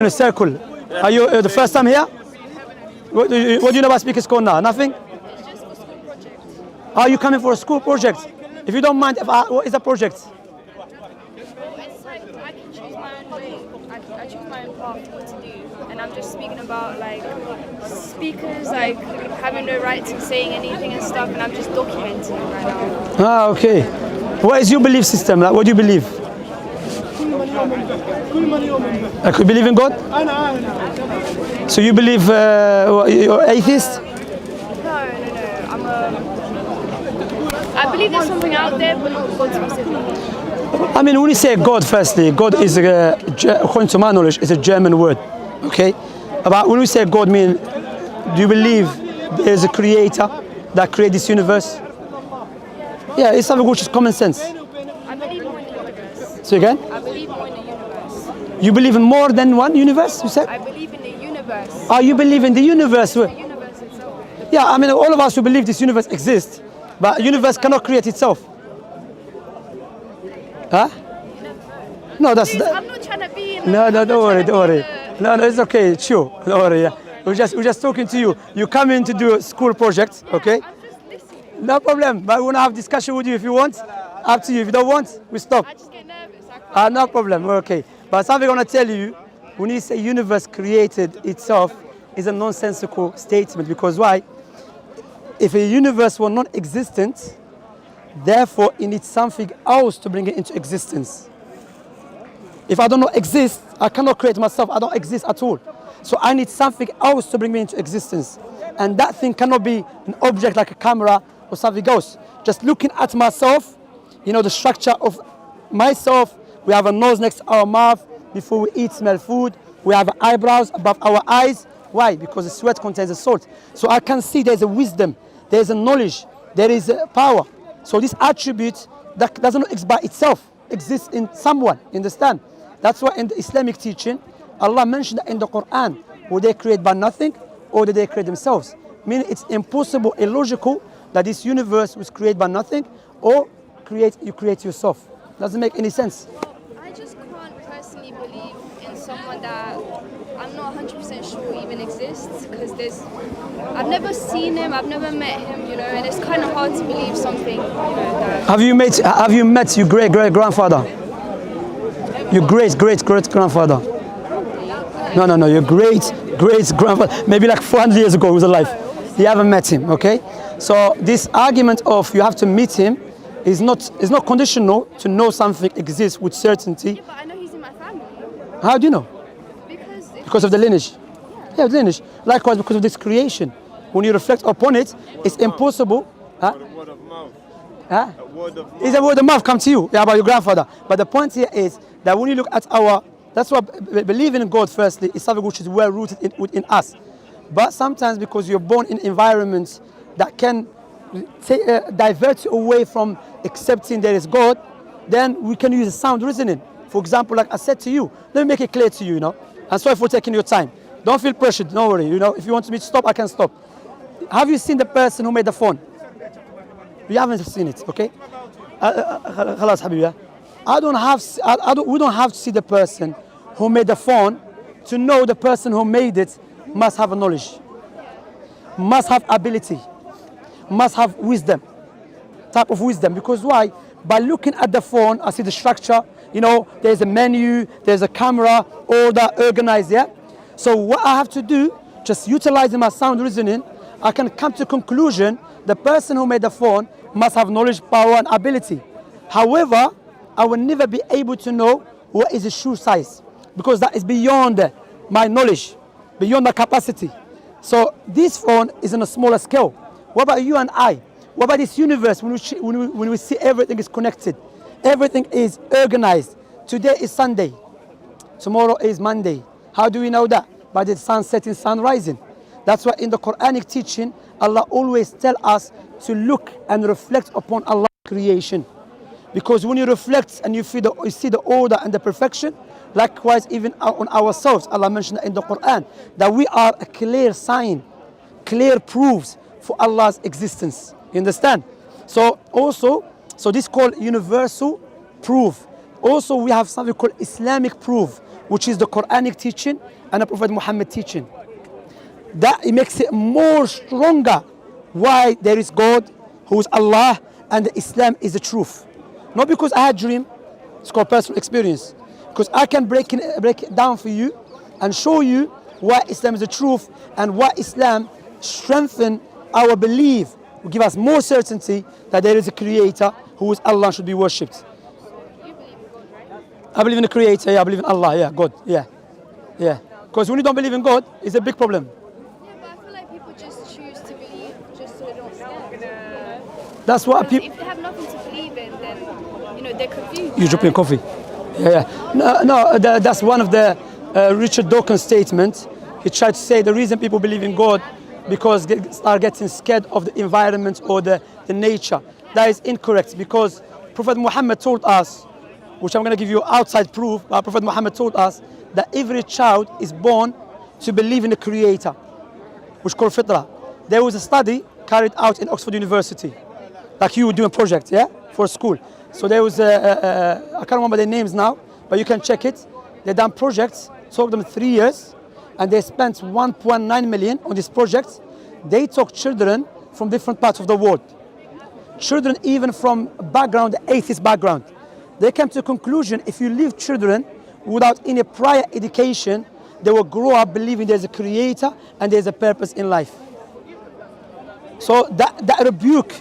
In a circle. Are you the first time here? What do you know about Speaker's Corner? Nothing? It's just for school project. Are you coming for a school project? If you don't mind, what is the project? It's like I can choose my own way. I choose my own path what to do. And I'm just speaking about like speakers like having no rights in saying anything and stuff, and I'm just documenting it right now. Ah, okay. What is your belief system? Like, what do you believe? Like, you believe in God? So you believe you're atheist? No. I believe there's something out there, but not God specifically. I mean, when you say God, firstly, God is, according to my knowledge, is a German word. Okay? But when we say God, mean, do you believe there's a creator that created this universe? Yeah, it's something which is common sense. I believe more in the universe. So again? I believe more in the universe. You believe in more than one universe, you said? I believe in the universe. Oh, you believe in the universe? The universe itself. Yeah, I mean, all of us who believe this universe exists, but universe cannot create itself. Huh? No, that's... Please, I'm not trying to be in No, don't worry. the- No, it's okay, chill. Don't worry, yeah. We're just talking to you. You come in to do a school project, okay? I'm just listening. No problem, but we want to have discussion with you if you want. Up to you. If you don't want, we stop. I just get nervous. I can't. No problem, we're okay. But something I want to tell you, when you say universe created itself, is a nonsensical statement. Because why? If a universe were non-existent, therefore it needs something else to bring it into existence. If I do not exist, I cannot create myself. I don't exist at all. So I need something else to bring me into existence. And that thing cannot be an object like a camera or something else. Just looking at myself, you know, the structure of myself. We have a nose next to our mouth. Before we eat, smell food. We have eyebrows above our eyes. Why? Because the sweat contains a salt. So I can see there's a wisdom, there's a knowledge, there is a power. So this attribute that doesn't exist by itself, exists in someone. Understand? That's why in the Islamic teaching, Allah mentioned that in the Quran, would they create by nothing or did they create themselves? Meaning it's impossible, illogical that this universe was created by nothing or you create yourself. Doesn't make any sense. I just can't personally believe in someone that I'm not 100% sure even exists, because I've never seen him, I've never met him, you know, and it's kind of hard to believe something, you know, that... Have you met your great-great-grandfather? Your great-great-great-grandfather? No, your great-great-grandfather, maybe like 400 years ago he was alive. You haven't met him, okay? So this argument of you have to meet him is not conditional to know something exists with certainty. Yeah, but I know he's in my family. How do you know? Because Of the lineage. Yeah, the lineage. Likewise, because of this creation. When you reflect upon it, it's impossible. Huh? A word of mouth. Huh? A word of mouth. It's a word of mouth come to you, yeah, about your grandfather. But the point here is that when you look at that's why believing in God firstly is something which is well rooted within us. But sometimes because you're born in environments that can divert you away from accepting there is God, then we can use sound reasoning. For example, like I said to you, let me make it clear to you, you know. I'm sorry for taking your time. Don't feel pressured, don't worry. You know, if you want me to stop, I can stop. Have you seen the person who made the phone? You haven't seen it, okay? خلاص حبيبي. We don't have to see the person who made the phone to know the person who made it must have a knowledge, must have ability, must have wisdom, type of wisdom. Because why? By looking at the phone, I see the structure, you know, there's a menu, there's a camera, all that organized, yeah? So what I have to do, just utilizing my sound reasoning, I can come to conclusion the person who made the phone must have knowledge, power, and ability. However, I will never be able to know what is the shoe size, because that is beyond my knowledge, beyond my capacity. So this phone is on a smaller scale. What about you and I? What about this universe when we see everything is connected? Everything is organized. Today is Sunday. Tomorrow is Monday. How do we know that? By the sun setting, sun rising. That's why in the Quranic teaching, Allah always tells us to look and reflect upon Allah's creation. Because when you reflect and you see the order and the perfection, likewise even on ourselves, Allah mentioned in the Quran that we are a clear sign, clear proofs for Allah's existence. You understand? So this is called universal proof. Also we have something called Islamic proof, which is the Quranic teaching and the Prophet Muhammad teaching. That it makes it more stronger why there is God, who is Allah, and Islam is the truth. Not because I had a dream, it's called personal experience. Because I can break it down for you and show you why Islam is the truth and why Islam strengthens our belief, will give us more certainty that there is a creator who is Allah, should be worshipped. You believe in God, right? I believe in the creator, yeah, I believe in Allah, yeah, God, yeah. Yeah. Because when you don't believe in God, it's a big problem. Yeah, but I feel like people just choose to believe just so they don't scare. That's what Because people. if they have nothing to believe in, then they're confused. You're dropping coffee. Yeah. That's one of the Richard Dawkins statements. He tried to say the reason people believe in God because they start getting scared of the environment or the nature. That is incorrect, because Prophet Muhammad told us, which I'm going to give you outside proof, but Prophet Muhammad told us that every child is born to believe in the Creator, which is called fitrah. There was a study carried out in Oxford University, like you were doing a project, yeah, for school. So there was I can't remember their names now, but you can check it. They done projects, took them 3 years, and they spent 1.9 million on this project. They took children from different parts of the world, children even from background, atheist background. They came to a conclusion: if you leave children without any prior education, they will grow up believing there's a creator and there's a purpose in life. So that rebuke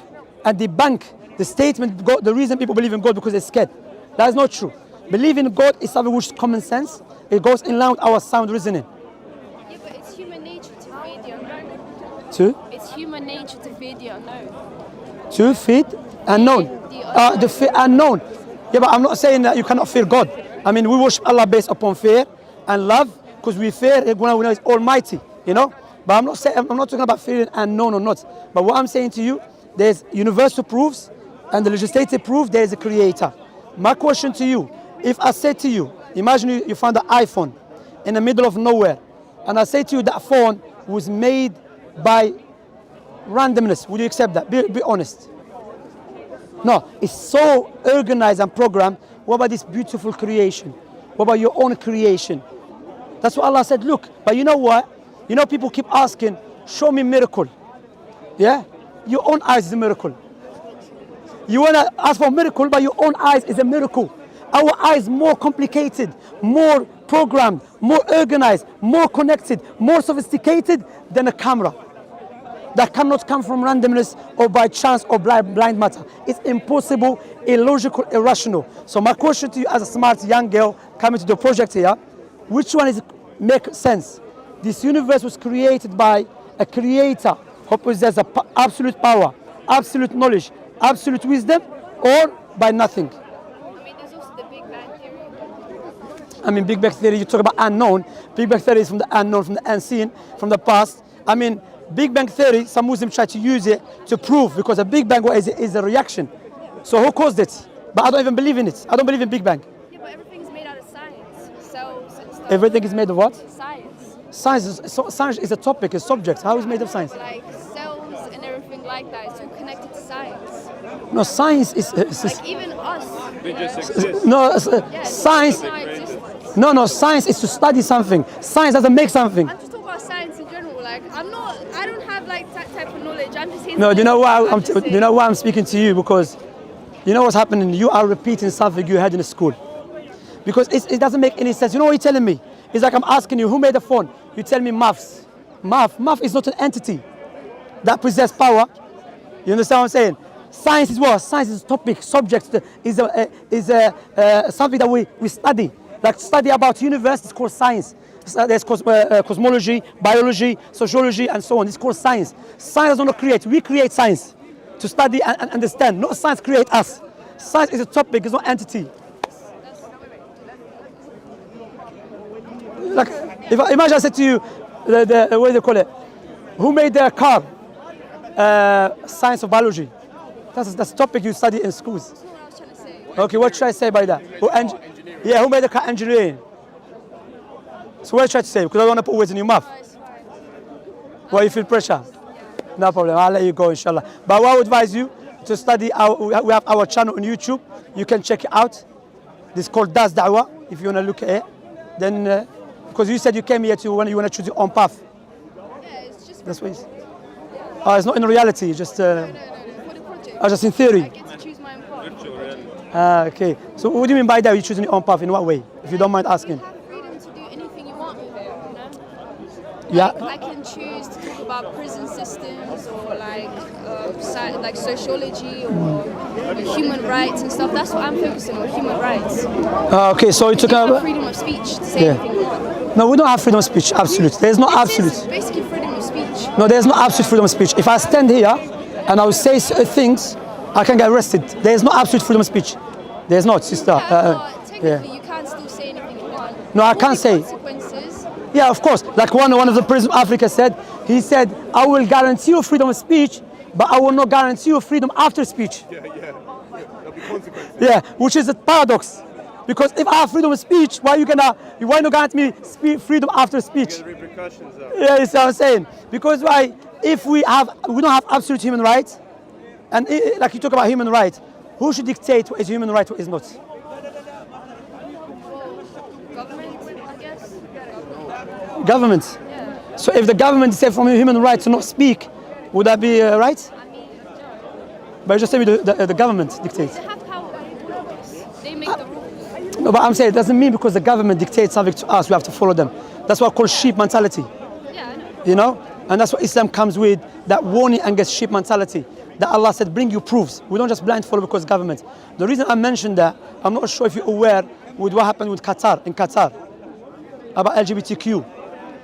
and debunk the statement, God, the reason people believe in God because they're scared. That is not true. Believing in God is something which is common sense. It goes in line with our sound reasoning. Yeah, but it's human nature to fear the unknown. It's human nature to fear the unknown. To feed unknown. The fear unknown. Yeah, but I'm not saying that you cannot fear God. I mean, we worship Allah based upon fear and love, because we fear when we know He's Almighty, But I'm not talking about fearing unknown or not. But what I'm saying to you, there's universal proofs and the legislative proof there is a creator. My question to you, if I say to you, imagine you found an iPhone in the middle of nowhere, and I say to you that phone was made by randomness, would you accept that? Be honest. No, it's so organized and programmed. What about this beautiful creation? What about your own creation? That's what Allah said, look, but you know what? People keep asking, show me miracle. Yeah? Your own eyes is a miracle. You want to ask for a miracle, but your own eyes is a miracle. Our eyes more complicated, more programmed, more organized, more connected, more sophisticated than a camera. That cannot come from randomness or by chance or blind matter. It's impossible, illogical, irrational. So my question to you as a smart young girl coming to the project here, which one make sense? This universe was created by a creator who possesses absolute power, absolute knowledge, absolute wisdom, or by nothing. I mean, there's also the Big Bang Theory. I mean, Big Bang Theory, you talk about unknown. Big Bang Theory is from the unknown, from the unseen, from the past. I mean, Big Bang Theory, some Muslims try to use it to prove, because a Big Bang is a reaction. So who caused it? But I don't even believe in it. I don't believe in Big Bang. Yeah, but everything's made out of science. Cells and stuff. Everything is made of what? Science. Science is a topic, a subject. How is it made of science? Like cells and everything like that is all connected to science. No, science is Like even us. They just exist. no Yeah, science. our existence. No, science is to study something. Science doesn't make something. I'm just talking about science in general. Like I don't have like that type of knowledge. I'm just here. No, to you know why I'm just you know why I'm speaking to you, because you know what's happening. You are repeating something you had in school, because it doesn't make any sense. You know what you're telling me? It's like I'm asking you, who made the phone? You tell me maths. Math is not an entity that possesses power. You understand what I'm saying? Science is what? Science is a topic, subject, is something that we study. Like study about universe is called science. There's cosmology, biology, sociology, and so on. It's called science. Science does not create. We create science to study and understand. Not science create us. Science is a topic, it's not an entity. Like, imagine I said to you, what do they call it? Who made the car? Science of biology. That's the topic you study in schools. That's not what I was trying to say. Okay, what should I say by that? Who made the car? Engineering. So what should I say? Because I don't want to put words in your mouth. Oh, it's fine. Why you feel pressure? No problem. I'll let you go, inshallah. But I would advise you to study. We have our channel on YouTube. You can check it out. This is called Dawah, if you want to look at it. then because you said you came here to when you want to choose your own path. Yeah, it's just That's what it's. Oh, it's not in reality. Just. no. For the project, Just in theory. I get to choose my own path. Okay. So what do you mean by that? You choosing your own path in what way? If you don't mind asking. You have freedom to do anything you want with it, you know? Yeah. I can choose to talk about prison systems or like sociology or human rights and stuff. That's what I'm focusing on, human rights. Okay. So you took You have a. freedom of speech to say anything you want. No, we don't have freedom of speech. Absolute. There's no This is absolute. basically freedom of speech. No, there's no absolute freedom of speech. If I stand here and I will say things, I can get arrested. There is no absolute freedom of speech. There's not, sister. Technically, you can still say anything you want. No, I All can't the say. consequences. Yeah, of course. Like one of the presidents of Africa said, he said, I will guarantee you freedom of speech, but I will not guarantee you freedom after speech. There'll be consequences. Yeah, which is a paradox. Because if I have freedom of speech, why not guarantee me freedom after speech? The repercussions are. Yeah, that's what I'm saying. Because why? If we don't have absolute human rights, and like you talk about human rights, who should dictate what is human right, what is not? Government, I guess. Government. Yeah. So if the government said from human right to not speak, would that be right? I mean, But you just tell me the government dictates. they have power over us. They make the rules. No, but I'm saying it doesn't mean because the government dictates something to us, we have to follow them. That's what I call sheep mentality. Yeah, I know. You know? And that's what Islam comes with, that warning against sheep mentality. That Allah said, bring you proofs. We don't just blind follow because government. The reason I mentioned that, I'm not sure if you're aware with what happened with Qatar, in Qatar, about LGBTQ.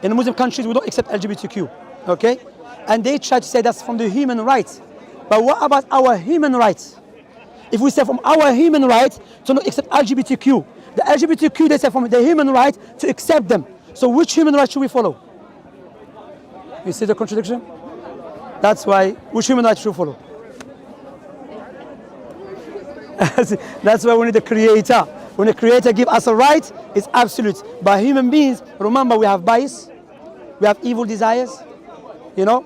In Muslim countries, we don't accept LGBTQ, okay? And they try to say that's from the human rights. But what about our human rights? If we say from our human rights to not accept LGBTQ, the LGBTQ, they say from the human right to accept them. So which human right should we follow? You see the contradiction? That's why, which human right should we follow? That's why we need the creator. When the creator gives us a right, it's absolute. But human beings, remember we have bias, we have evil desires, you know?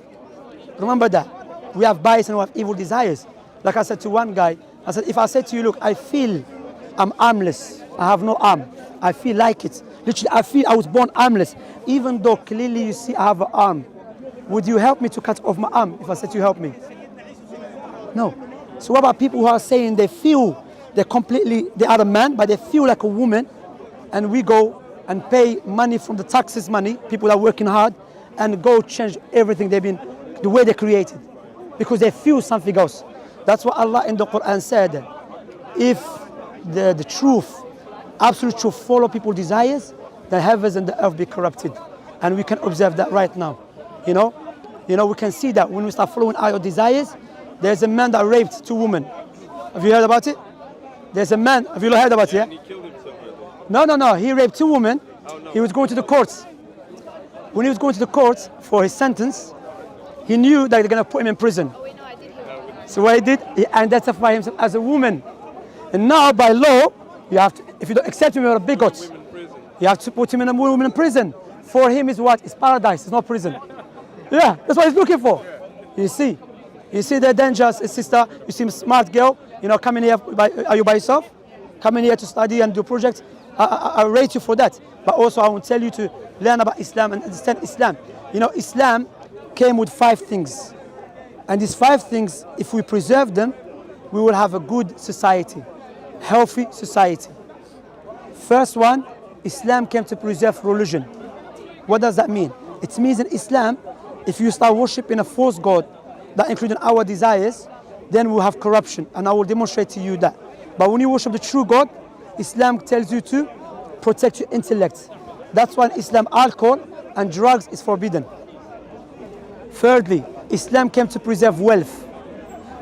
Remember that. We have bias and we have evil desires. Like I said to one guy, I said, if I said to you, look, I feel I'm armless, I have no arm, I feel like it. Literally, I feel I was born armless, even though clearly you see I have an arm. Would you help me to cut off my arm if I said you help me? No. So what about people who are saying they feel they are a man, but they feel like a woman, and we go and pay money from the taxes money, people are working hard, and go change everything they've been, the way they created, because they feel something else. That's what Allah in the Quran said, if the truth, absolute truth, follow people's desires, the heavens and the earth be corrupted. And we can observe that right now. You know, we can see that when we start following our desires, there's a man that raped 2 women. Have you heard about it? There's a man, have you heard about it? Yeah? He killed himself. No, he raped 2 women. Oh, no. He was going to the courts. When he was going to the courts for his sentence, he knew that they're going to put him in prison. Oh, wait, no, I did hear about that. So what he did, he identified himself as a woman. And now by law, you have to, if you don't accept him, you're a bigot. In prison. You have to put him in a woman in prison. For him is what? It's paradise, it's not prison. Yeah, that's what he's looking for. You see the danger, sister. You see a smart girl, coming here, are you by yourself? Coming here to study and do projects. I rate you for that. But also I will tell you to learn about Islam and understand Islam. Islam came with 5 things. And these 5 things, if we preserve them, we will have a good society, healthy society. First one, Islam came to preserve religion. What does that mean? It means in Islam, if you start worshipping a false god, that including our desires, then we'll have corruption, and I will demonstrate to you that. But when you worship the true God, Islam tells you to protect your intellect. That's why in Islam alcohol and drugs is forbidden. Thirdly, Islam came to preserve wealth.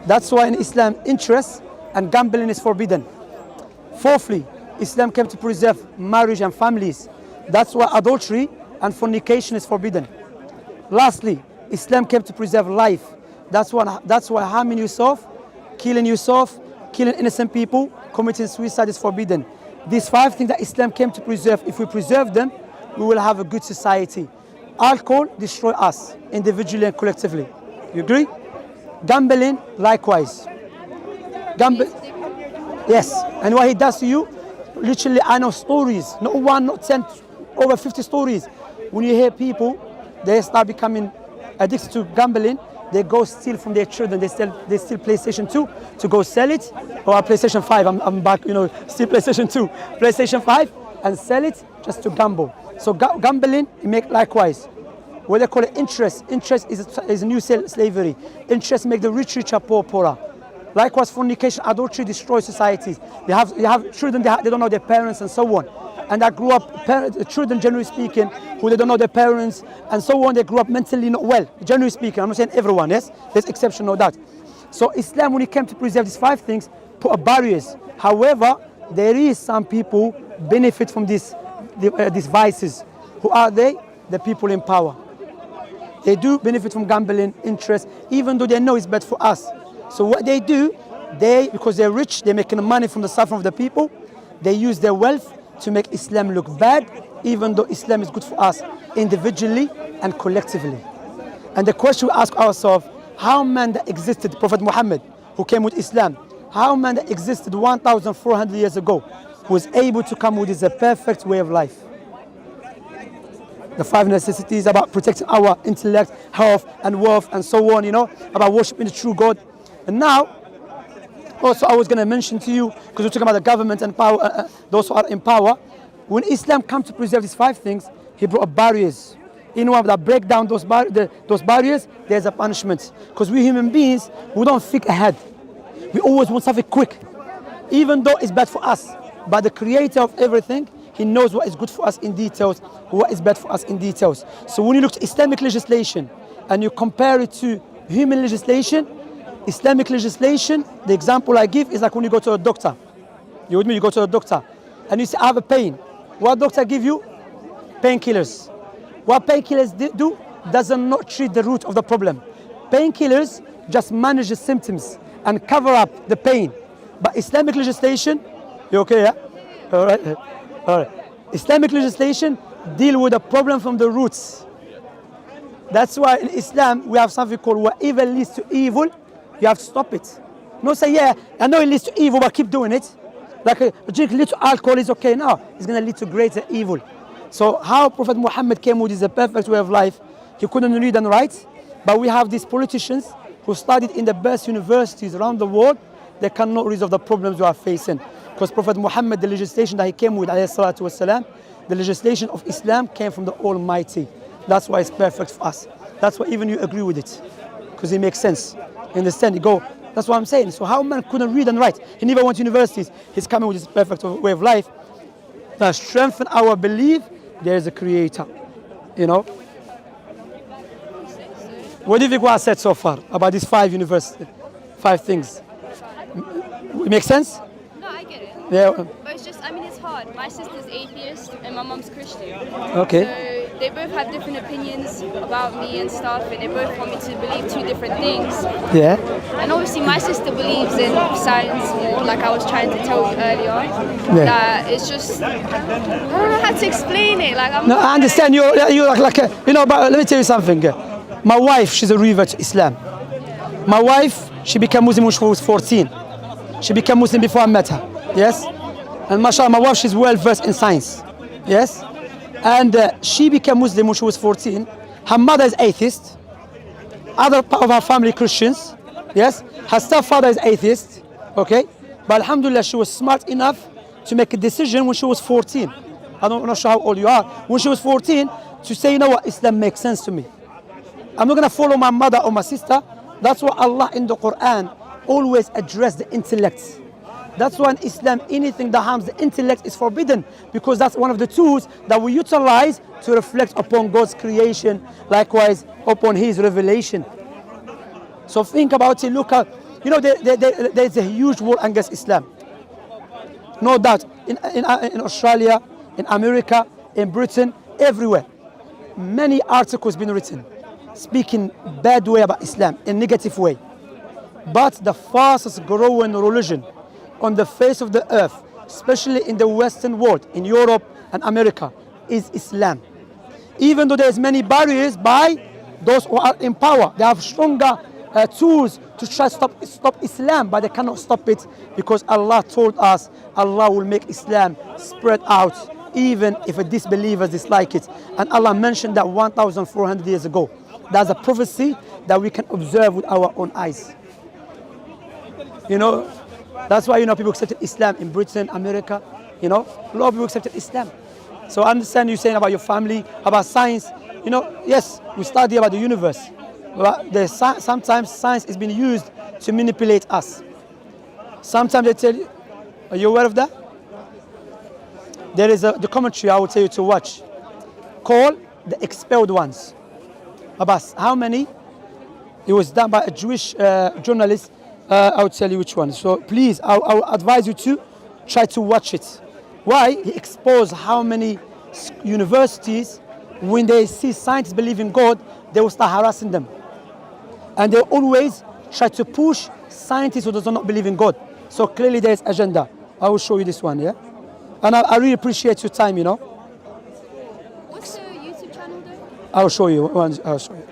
That's why in Islam interest and gambling is forbidden. Fourthly, Islam came to preserve marriage and families. That's why adultery and fornication is forbidden. Lastly, Islam came to preserve life. That's why harming yourself, killing innocent people, committing suicide is forbidden. These 5 things that Islam came to preserve, if we preserve them, we will have a good society. Alcohol destroys us, individually and collectively. You agree? Gambling, likewise. Yes, and what he does to you, literally I know stories, not 1, not 10, over 50 stories. When you hear people, they start becoming addicted to gambling, they go steal from their children. They steal PlayStation 2 to go sell it, or PlayStation 5. I'm back, steal PlayStation 2, PlayStation 5, and sell it just to gamble. So gambling, you make likewise. What they call it interest. Interest is a new slavery. Interest make the rich richer, poor poorer. Likewise, fornication, adultery destroys societies. You have children, they don't know their parents and so on. And that grew up, children generally speaking, who they don't know their parents and so on, they grew up mentally not well, generally speaking. I'm not saying everyone, yes? There's exception, no doubt. So Islam, when it came to preserve these 5 things, put up barriers. However, there is some people benefit from these vices. Who are they? The people in power. They do benefit from gambling, interest, even though they know it's bad for us. So what they do, because they're rich, they're making money from the suffering of the people, they use their wealth to make Islam look bad, even though Islam is good for us individually and collectively. And the question we ask ourselves, how man that existed, Prophet Muhammad, who came with Islam, how man that existed 1,400 years ago, was able to come with a perfect way of life? The 5 necessities about protecting our intellect, health, and wealth, and so on, about worshiping the true God. And now, also I was going to mention to you, because we're talking about the government and power, those who are in power, when Islam comes to preserve these 5 things, he brought up barriers. That break down those barriers, there's a punishment. Because we human beings, we don't think ahead. We always want something quick, even though it's bad for us. But the creator of everything, he knows what is good for us in details, what is bad for us in details. So when you look at Islamic legislation and you compare it to human legislation, Islamic legislation, the example I give is like when you go to a doctor. You with me? You go to a doctor and you say, I have a pain. What doctor give you? Painkillers. What painkillers do? Does not treat the root of the problem. Painkillers just manage the symptoms and cover up the pain. But Islamic legislation, you okay, yeah? All right. All right. Islamic legislation deal with the problem from the roots. That's why in Islam we have something called what evil leads to evil, you have to stop it. No say, yeah, I know it leads to evil, but keep doing it. Like drink little alcohol is okay now. It's going to lead to greater evil. So how Prophet Muhammad came with a perfect way of life, he couldn't read and write, but we have these politicians who studied in the best universities around the world, they cannot resolve the problems we are facing. Because Prophet Muhammad, the legislation that he came with, والسلام, the legislation of Islam came from the Almighty. That's why it's perfect for us. That's why even you agree with it. Because it makes sense. You understand? You go, that's what I'm saying. So how man couldn't read and write? He never went to universities. He's coming with this perfect way of life that strengthen our belief there is a creator. What do you think what I said so far about these 5 things? It makes sense? No, I get it. Yeah. But it's just, it's hard. My sister's atheist and my mom's Christian. Okay. So they both have different opinions about me and stuff, and they both want me to believe 2 different things. Yeah. And obviously my sister believes in science, like I was trying to tell you earlier. Yeah. That it's just, I don't know how to explain it. Like I'm No, I understand. You're like but let me tell you something. My wife, she's a revert to Islam. My wife, she became Muslim when she was 14. She became Muslim before I met her. Yes? And mashallah, my wife, she's well versed in science. Yes? And she became Muslim when she was 14. Her mother is atheist. Other part of her family Christians. Yes? Her stepfather is atheist. Okay? But alhamdulillah, she was smart enough to make a decision when she was 14. I'm not sure how old you are. When she was 14, to say, you know what, Islam makes sense to me. I'm not going to follow my mother or my sister. That's why Allah in the Quran always address the intellect. That's why in Islam, anything that harms the intellect is forbidden, because that's one of the tools that we utilize to reflect upon God's creation, likewise upon His revelation. So think about it, look at, there's a huge war against Islam. No doubt, in Australia, in America, in Britain, everywhere. Many articles been written speaking bad way about Islam, in negative way. But the fastest growing religion on the face of the earth, especially in the Western world, in Europe and America, is Islam. Even though there's many barriers by those who are in power, they have stronger tools to try to stop Islam, but they cannot stop it, because Allah told us Allah will make Islam spread out even if a disbeliever dislike it. And Allah mentioned that 1,400 years ago. That's a prophecy that we can observe with our own eyes. You know, that's why, you know, people accepted Islam in Britain, America. You know, a lot of people accepted Islam. So I understand you saying about your family, about science. You know, yes, we study about the universe. But sometimes science is being used to manipulate us. Sometimes they tell you, are you aware of that? There is the commentary I would tell you to watch, called The Expelled Ones. About how many? It was done by a Jewish journalist. I would tell you which one. So please, I would advise you to try to watch it. Why? He exposed how many universities, when they see scientists believe in God, they will start harassing them. And they always try to push scientists who do not believe in God. So clearly there is agenda. I will show you this one, yeah? And I really appreciate your time, you know? What's the YouTube channel though? I'll show you. I'll show you.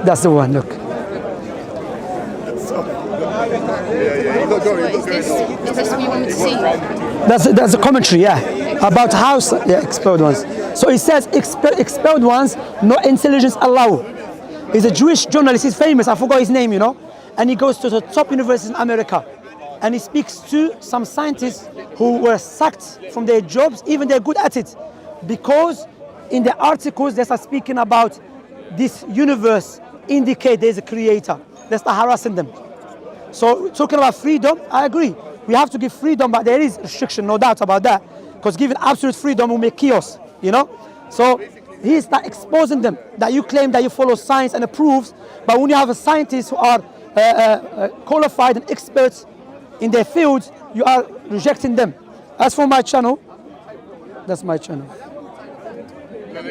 That's the one, look. Is this what you want me to see? That's a commentary, yeah, about how expelled ones. So it says expelled ones, no intelligence allowed. He's a Jewish journalist. He's famous. I forgot his name, you know. And he goes to the top universities in America, and he speaks to some scientists who were sacked from their jobs, even they're good at it, because in the articles they start speaking about this universe indicate there's a creator. They start harassing them. So talking about freedom, I agree. We have to give freedom, but there is restriction, no doubt about that. Because giving absolute freedom will make chaos, you know? So he start exposing them, that you claim that you follow science and approves, but when you have a scientists who are qualified and experts in their fields, you are rejecting them. As for my channel, that's my channel. I'll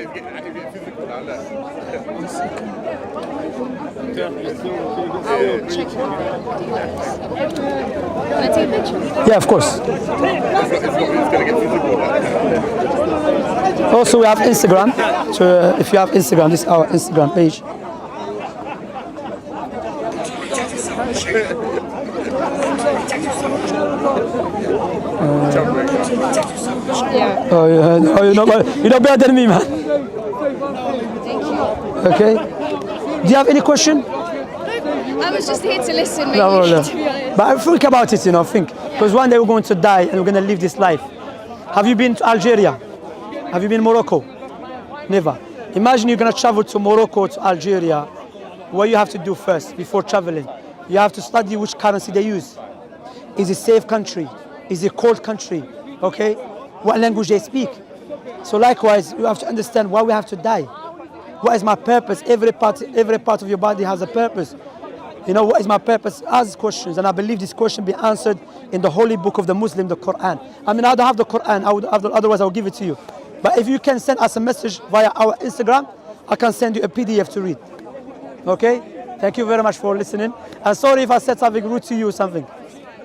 check it out. Can I take a picture? Yeah, of course. Also, we have Instagram. So if you have Instagram, this is our Instagram page. Yeah. Oh, you're not better than me, man. Thank you. Okay. Do you have any question? I was just here to listen, maybe, No. to be honest. But I think about it, you know, think. Because one day we're going to die and we're going to live this life. Have you been to Algeria? Have you been to Morocco? Never. Imagine you're going to travel to Morocco, to Algeria. What you have to do first before traveling? You have to study which currency they use. Is it a safe country? Is it a cold country? Okay? What language they speak? So likewise, you have to understand why we have to die. What is my purpose? Every part of your body has a purpose. You know, what is my purpose? Ask questions, and I believe this question be answered in the holy book of the Muslim, the Quran. I mean, I don't have the Quran, otherwise I will give it to you. But if you can send us a message via our Instagram, I can send you a PDF to read. Okay? Thank you very much for listening. And sorry if I said something rude to you or something.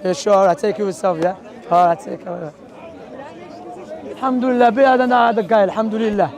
Yeah, sure, I take you yourself, yeah? All right, take care. Alhamdulillah, better than the guy, alhamdulillah.